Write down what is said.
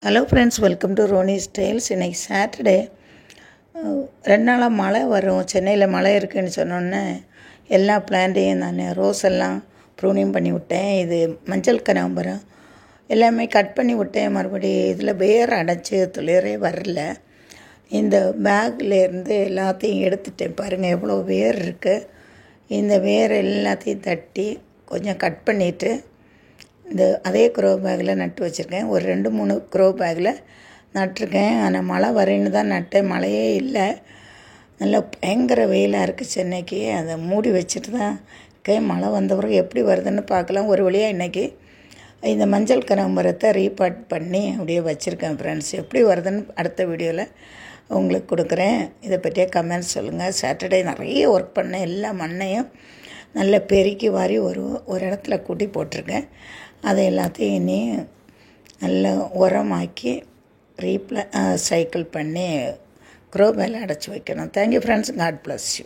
Hello friends, welcome to Roni Styles. இன்றைக்கி Saturday. 2 நாளாக மழை வரும், சென்னையில் மழை இருக்குதுன்னு சொன்னோன்னே எல்லா பிளான்ட்டையும் நான் ரோஸ் எல்லாம் ப்ரூனிங் பண்ணி விட்டேன். இது மஞ்சள் கனகாம்பரம் எல்லாமே கட் பண்ணி விட்டேன். மறுபடியும் இதில் வேர் அடைச்சி துளிரே வரல. இந்த பேக்லேருந்து எல்லாத்தையும் எடுத்துட்டேன். பாருங்கள் எவ்வளோ வேர் இருக்குது. இந்த வேர் எல்லாத்தையும் தட்டி கொஞ்சம் கட் பண்ணிவிட்டு அதே க்ரோ பேக்கில் நட்டு வச்சுருக்கேன். ஒரு 2-3 க்ரோ பேக்கில் நட்டிருக்கேன். ஆனால் மழை வரேன்னு தான் நட்டேன், மழையே இல்லை. நல்லா பயங்கர வெயிலாக இருக்குது சென்னைக்கு. அதை மூடி வச்சுட்டு தான் இருக்கேன். மழை வந்த பிறகு எப்படி வருதுன்னு பார்க்கலாம். ஒரு வழியாக இன்றைக்கி இந்த மஞ்சள் கனகாம்பரத்தை ரீபாட் பண்ணி அப்படியே வச்சுருக்கேன் ஃப்ரெண்ட்ஸ். எப்படி வருதுன்னு அடுத்த வீடியோவில் உங்களுக்கு கொடுக்குறேன். இதை பற்றியே கமெண்ட்ஸ் சொல்லுங்கள். சாட்டர்டே நிறைய ஒர்க் பண்ணேன். எல்லா மண்ணையும் நல்லா பெருக்கி வாரி ஒரு இடத்துல கூட்டி போட்டிருக்கேன். அதை எல்லாத்தையும் இனி நல்லா உரமாக்கி சைக்கிள் பண்ணி க்ரோ பேக்கில் அடைச்சி வைக்கணும். Thank you friends. God bless you.